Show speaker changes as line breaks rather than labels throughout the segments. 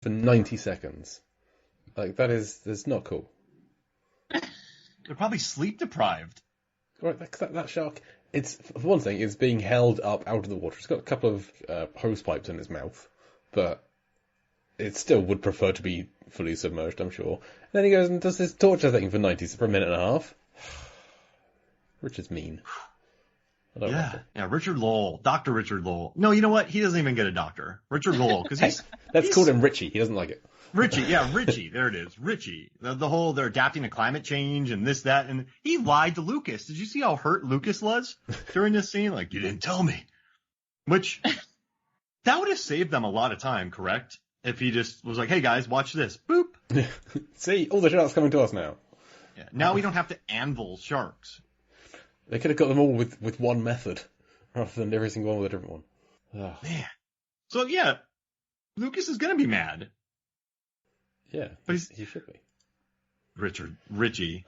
for 90 seconds. Like, that's not cool.
They're probably sleep deprived.
Right, that shark, it's, for one thing, it's being held up out of the water. It's got a couple of hose pipes in its mouth, but it still would prefer to be fully submerged, I'm sure. And then he goes and does this torture thing for a minute and a half. Richard's mean. I don't like it.
Yeah, Richard Lowell, Dr. Richard Lowell. No, you know what? He doesn't even get a doctor. Richard Lowell, because
let's call him Richie. He doesn't like it.
Richie, there it is. Richie. The whole, they're adapting to climate change and this, that, and he lied to Lucas. Did you see how hurt Lucas was during this scene? Like, you didn't tell me. Which, that would have saved them a lot of time, correct? If he just was like, hey guys, watch this. Boop.
See, all the sharks coming to us now.
Yeah, now we don't have to anvil sharks.
They could have got them all with one method, rather than every single one with a different one. Ugh.
Man. So yeah, Lucas is gonna be mad.
Yeah,
but
he should be.
Richie.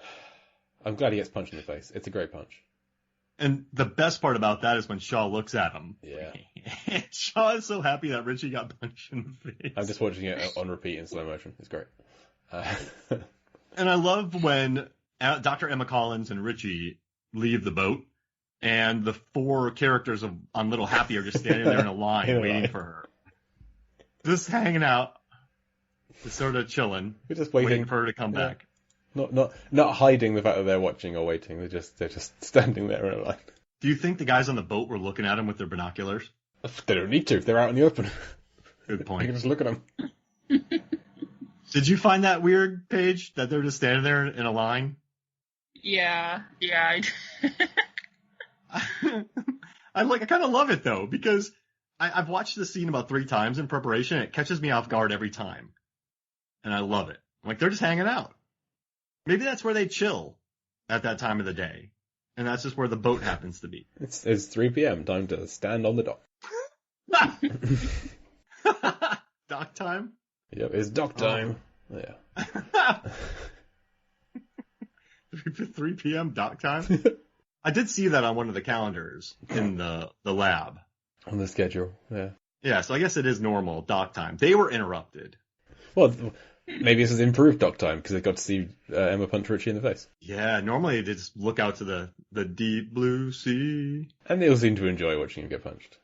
I'm glad he gets punched in the face. It's a great punch.
And the best part about that is when Shaw looks at him.
Yeah.
Shaw is so happy that Richie got punched in the face.
I'm just watching it on repeat in slow motion. It's great.
And I love when Dr. Emma Collins and Richie leave the boat, and the four characters on Little Happy are just standing there in a line waiting for her. Just hanging out. Just sort of chilling.
We're just waiting
for her to come back.
Not hiding the fact that they're watching or waiting. They're just standing there in a line.
Do you think the guys on the boat were looking at them with their binoculars?
They don't need to. They're out in the open.
Good point.
You can just look at them.
Did you find that weird, Paige, that they're just standing there in a line?
Yeah.
I kind of love it though, because I've watched this scene about 3 times in preparation. And it catches me off guard every time, and I love it. I'm like, they're just hanging out. Maybe that's where they chill at that time of the day, and that's just where the boat happens to be.
It's 3 p.m. Time to stand on the dock.
Dock time?
Yep, it's dock time. Oh. Yeah.
3 p.m. dock time? I did see that on one of the calendars in the lab.
On the schedule, yeah.
Yeah, so I guess it is normal dock time. They were interrupted.
Well, maybe this is improved dock time because they got to see Emma punch Richie in the face.
Yeah, normally they just look out to the deep blue sea.
And they all seem to enjoy watching him get punched.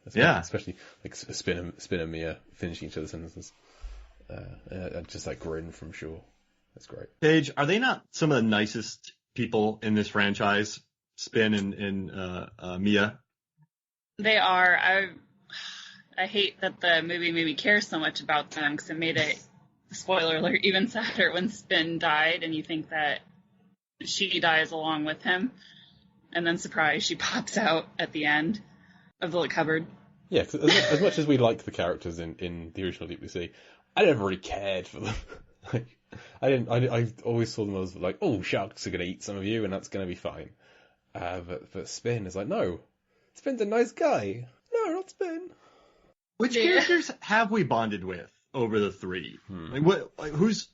Especially like Spin and Mia finishing each other's sentences. Just like grin from Shaw. That's great.
Paige, are they not some of the nicest people in this franchise? Spin and Mia?
They are. I hate that the movie made me care so much about them because it made it, spoiler alert, even sadder when Spin died and you think that she dies along with him. And then, surprise, she pops out at the end of the cupboard.
Yeah, cause as much as we like the characters in the original Deep Blue Sea, I never really cared for them. I always saw them as like, oh, sharks are going to eat some of you and that's going to be fine. But Spin is like, no, Spin's a nice guy. No, not Spin.
Which characters have we bonded with over the 3? Who's,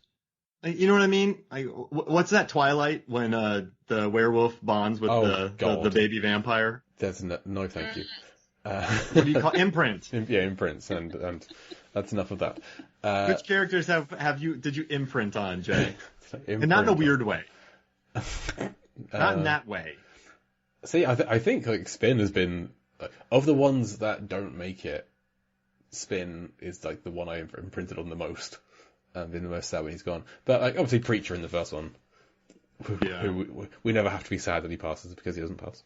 you know what I mean? What's that Twilight when the werewolf bonds with the baby vampire?
There's no thank you.
What do you call imprint?
Imprints, and that's enough of that.
Which characters did you imprint on, Jay? And not in a weird way. Not in that way.
See, I think like Spin has been of the ones that don't make it. Spin is like the one I imprinted on the most. Been the most sad when he's gone. But like obviously Preacher in the first one, who we never have to be sad that he passes because he doesn't pass.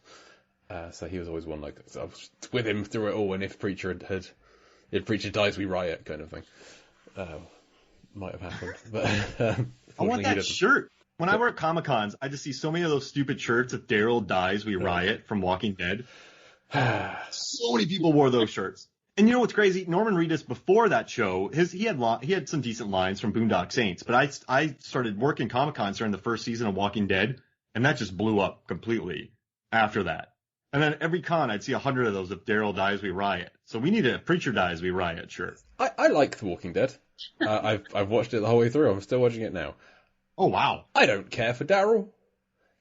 So he was always one like I was with him through it all. And if Preacher dies, we riot kind of thing. Might have happened, but
I want that shirt. When I work at Comic-Cons, I just see so many of those stupid shirts. If Daryl dies, we riot from Walking Dead. So many people wore those shirts. And you know what's crazy? Norman Reedus, before that show, he had some decent lines from Boondock Saints, but I started working Comic-Cons during the first season of Walking Dead, and that just blew up completely after that. And then every con, I'd see 100 of those. If Daryl dies, we riot. So we need a Preacher dies, we riot shirt.
I like The Walking Dead. I've watched it the whole way through. I'm still watching it now.
Oh, wow.
I don't care for Daryl.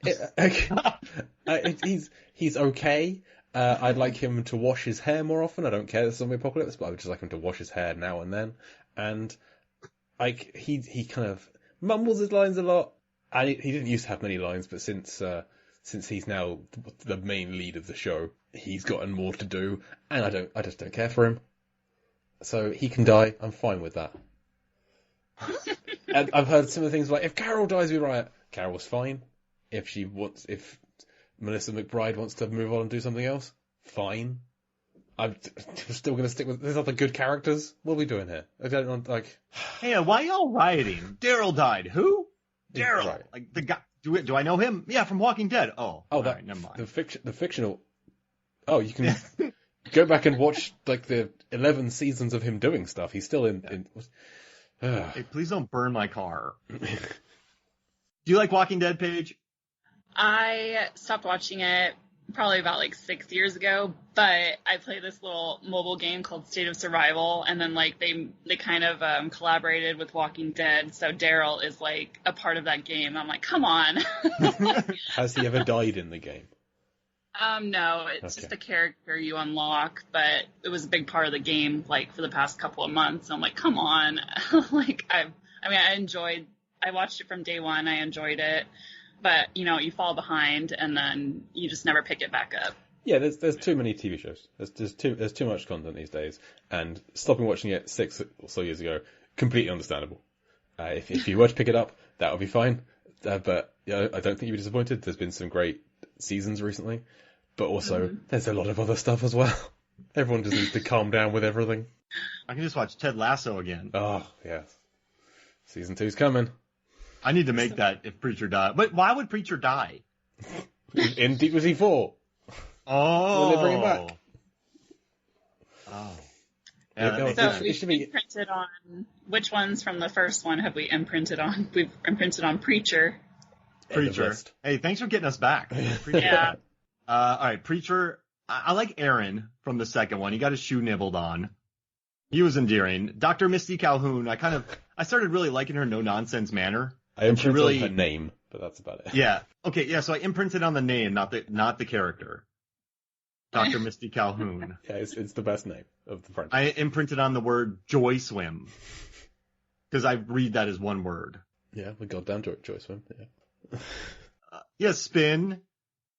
He's okay. I'd like him to wash his hair more often. I don't care the zombie apocalypse, but I would just like him to wash his hair now and then. and like he kind of mumbles his lines a lot. And he didn't used to have many lines, but since he's now the main lead of the show, he's gotten more to do, and I just don't care for him. So he can die. I'm fine with that. And I've heard similar things like, if Carol dies, we riot. Carol's fine. If Melissa McBride wants to move on and do something else, fine. I'm still going to stick with these other good characters. What are we doing here? I don't know, like.
Hey, why y'all rioting? Daryl died. Who? Daryl. Right. Like the guy. Do I know him? Yeah, from Walking Dead. Oh, right, never mind.
The fictional. Oh, you can go back and watch like the 11 seasons of him doing stuff. He's still in.
Hey, please don't burn my car. Do you like Walking Dead, Paige?
I stopped watching it probably about like 6 years ago, but I play this little mobile game called State of Survival, and then like they kind of collaborated with Walking Dead, so Daryl is like a part of that game. I'm like, come on.
Has he ever died in the game?
No, it's just a character you unlock, but it was a big part of the game, like, for the past couple of months. I'm like, come on. Like, I watched it from day one. I enjoyed it, but, you fall behind and then you just never pick it back up.
Yeah, there's too many TV shows. There's too much content these days, and stopping watching it 6 or so years ago, completely understandable. If you were to pick it up, that would be fine. But I don't think you'd be disappointed. There's been some great seasons recently. But also, there's a lot of other stuff as well. Everyone just needs to calm down with everything.
I can just watch Ted Lasso again.
Oh, yes. Season 2's coming.
I need to make that if Preacher dies. But why would Preacher die?
In Deep Sea 4.
Oh.
Will they bring him back?
Oh.
Yeah, so we should be imprinted on, which ones from the first one have we imprinted on? We've imprinted on Preacher.
Hey, thanks for getting us back.
Yeah.
All right, Preacher. I like Aaron from the second one. He got his shoe nibbled on. He was endearing. Dr. Misty Calhoun. I started really liking her no-nonsense manner.
I imprinted on her name, but that's about it.
Yeah. Okay. Yeah. So I imprinted on the name, not the character. Dr. Misty Calhoun.
Yeah, it's the best name of the franchise.
I imprinted on the word Joy Swim because I read that as one word.
Yeah, we got down to it. Joy Swim.
Yeah. Spin.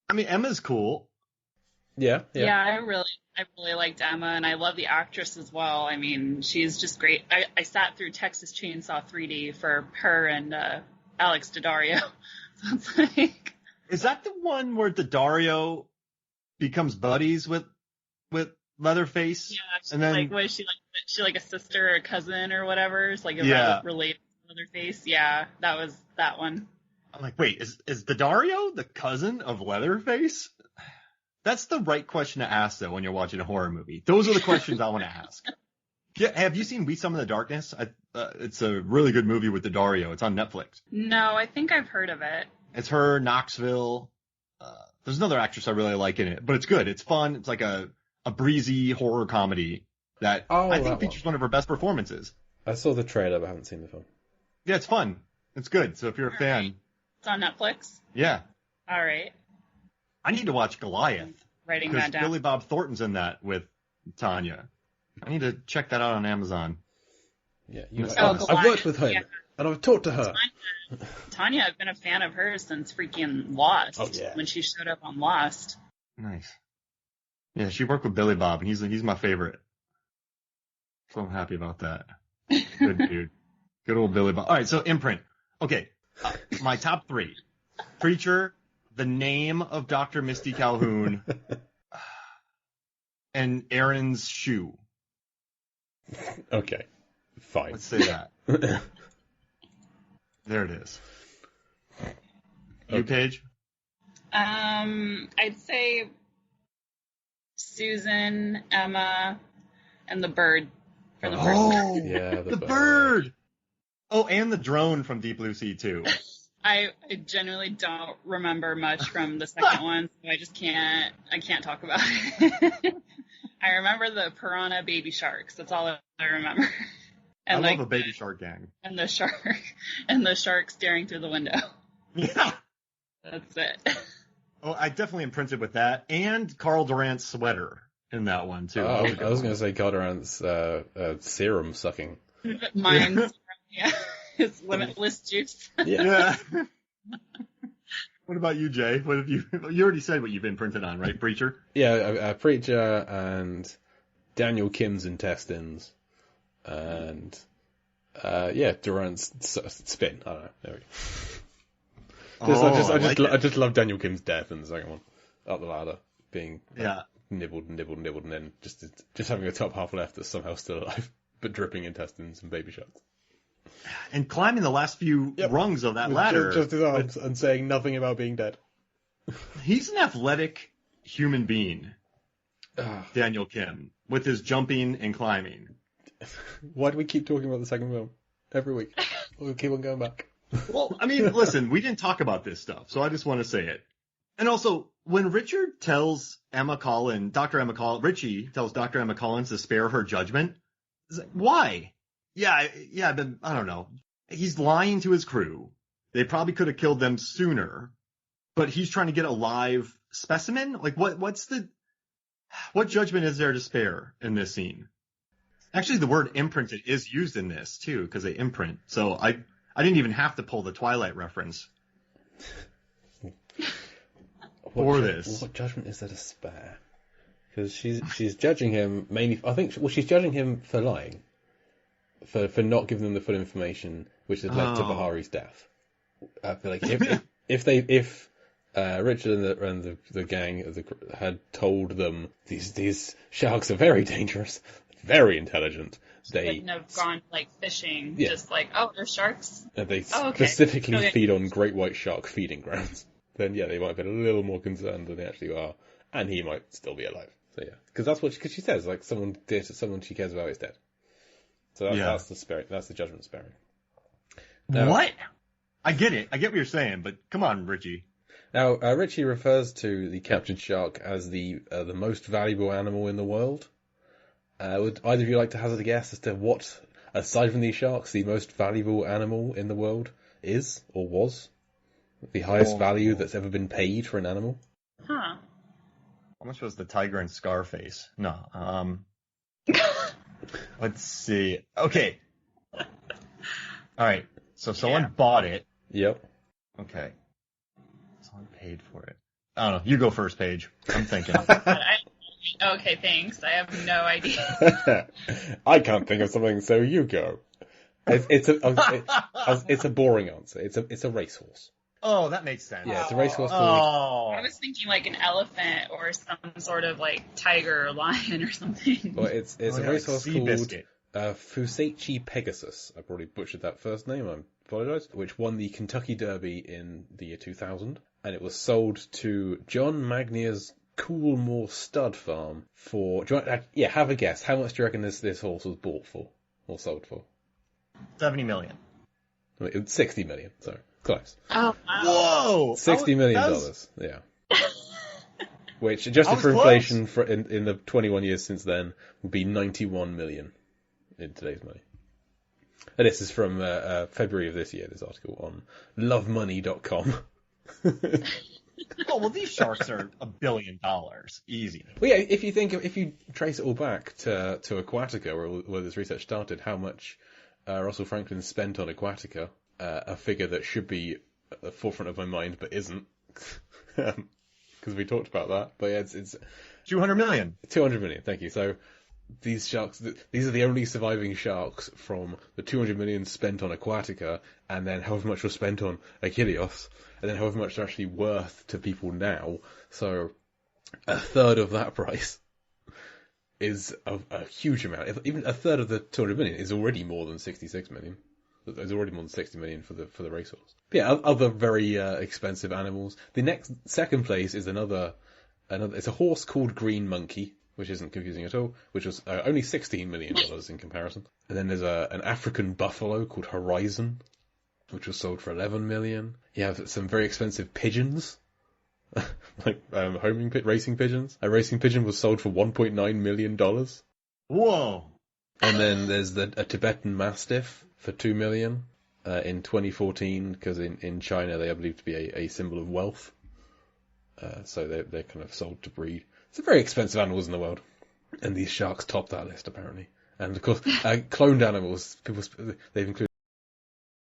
I mean, Emma's cool.
Yeah, I really liked Emma, and I love the actress as well. I mean, she's just great. I sat through Texas Chainsaw 3D for her and Alex Daddario. So it's like,
is that the one where Daddario becomes buddies with Leatherface?
Yeah, and then like, what is she like a sister or a cousin or whatever? It's like related to Leatherface. Yeah, that was that one.
I'm like, wait, is Daddario the cousin of Leatherface? That's the right question to ask, though, when you're watching a horror movie. Those are the questions I want to ask. Yeah, have you seen We Summon the Darkness? It's a really good movie with Daddario. It's on Netflix.
No, I think I've heard of it.
It's her, Knoxville. There's another actress I really like in it, but it's good. It's fun. It's like a breezy horror comedy that I think features one of her best performances.
I saw the trailer, but I haven't seen the film.
Yeah, it's fun. It's good. So if you're a fan.
It's on Netflix?
Yeah.
All right.
I need to watch Goliath.
Writing that down.
Billy Bob Thornton's in that with Tanya. I need to check that out on Amazon.
Yeah, I've worked with her, and I've talked to her.
Tanya, I've been a fan of hers since freaking Lost.
Oh, yeah.
When she showed up on Lost.
Nice. Yeah, she worked with Billy Bob, and he's my favorite. So I'm happy about that. Good dude. Good old Billy Bob. All right, so imprint. Okay, my top 3. Preacher, the name of Dr. Misty Calhoun, and Aaron's shoe.
Okay, fine.
Let's say that. There it is. You, Paige?
I'd say Susan, Emma, and the bird from the first one.
Yeah,
the bird! Oh, and the drone from Deep Blue Sea, too.
I genuinely don't remember much from the second one, so I can't talk about it. I remember the piranha baby sharks. That's all I remember.
And I love a baby shark gang.
And the shark staring through the window.
Yeah.
That's it.
Oh, I definitely imprinted with that. And Carl Durant's sweater in that one, too.
Oh, I was going to say Carl Durant's serum sucking.
Mine's his limitless juice.
Yeah. What about you, Jay? What have you already said what you've imprinted on, right? Preacher?
Yeah, Preacher and Daniel Kim's intestines and Durant's spin. I don't know. There we go. I just love Daniel Kim's death in the second one. Up the ladder, being nibbled, and then just having a top half left that's somehow still alive, but dripping intestines and baby sharks.
And climbing the last few rungs of that ladder.
Just his arms and saying nothing about being dead.
He's an athletic human being, Daniel Kim, with his jumping and climbing.
Why do we keep talking about the second film? Every week. We'll keep on going back.
Well, I mean, listen, we didn't talk about this stuff, so I just want to say it. And also, when Richard tells Richie tells Dr. Emma Collins to spare her judgment, it's like, why? Yeah, but I don't know. He's lying to his crew. They probably could have killed them sooner, but he's trying to get a live specimen? Like, what judgment is there to spare in this scene? Actually, the word imprinted is used in this, too, because they imprint. So I didn't even have to pull the Twilight reference for this.
What judgment is there to spare? Because she's judging him mainly. I think she's judging him for lying, for not giving them the full information, which had led to Bahari's death. I feel like if Richard and the gang had told them these sharks are very dangerous, very intelligent, they
wouldn't have gone like fishing. Just like, they're sharks.
They specifically feed on great white shark feeding grounds. Then they might have been a little more concerned than they actually are, and he might still be alive. So because she says like someone she cares about is dead. So that's the spirit. That's the judgment sparing. Now,
what? I get it. I get what you're saying, but come on, Richie.
Now, Richie refers to the captured shark as the most valuable animal in the world. Would either of you like to hazard a guess as to what, aside from these sharks, the most valuable animal in the world is or was? The highest value that's ever been paid for an animal?
Huh.
How much was the tiger in Scarface? No. Let's see. Okay. All right. So someone bought it.
Yep.
Okay. Someone paid for it. I don't know. You go first, Paige. I'm thinking.
Okay, thanks. I have no idea.
I can't think of something, so you go. It's a boring answer. It's a racehorse.
Oh, that makes sense.
Yeah, it's a racehorse.
I was thinking like an elephant or some sort of like tiger or lion or something.
Well, it's a racehorse called Fusaichi Pegasus. I probably butchered that first name. I apologise. Which won the Kentucky Derby in the year 2000, and it was sold to John Magnier's Coolmore Stud Farm for. Have a guess. How much do you reckon this horse was bought for or sold for?
$70 million.
It was $60 million. Sorry. Close.
Oh, wow.
Whoa!
$60 million. Yeah. Which, adjusted for inflation in the 21 years since then, would be $91 million in today's money. And this is from February of this year, this article on lovemoney.com.
Oh, well, these sharks are $1 billion. Easy.
Well, yeah, if you trace it all back to Aquatica, where this research started, how much Russell Franklin spent on Aquatica, a figure that should be at the forefront of my mind, but isn't, because we talked about that. But yeah, it's
$200 million.
$200 million. Thank you. So these sharks, these are the only surviving sharks from the $200 million spent on Aquatica, and then however much was spent on Achilles, and then however much they're actually worth to people now. So a third of that price is a huge amount. Even a third of the $200 million is already more than $66 million. There's already more than $60 million for the racehorse. But yeah, other very expensive animals. The second place is another. It's a horse called Green Monkey, which isn't confusing at all. Which was only $16 million in comparison. And then there's an African buffalo called Horizon, which was sold for $11 million. You have some very expensive pigeons, like racing pigeons. A racing pigeon was sold for $1.9 million.
Whoa!
And then there's a Tibetan Mastiff for $2 million in 2014, because in China they are believed to be a symbol of wealth. So they're kind of sold to breed. It's very expensive animals in the world, and these sharks top that list apparently. And of course, cloned animals. They've included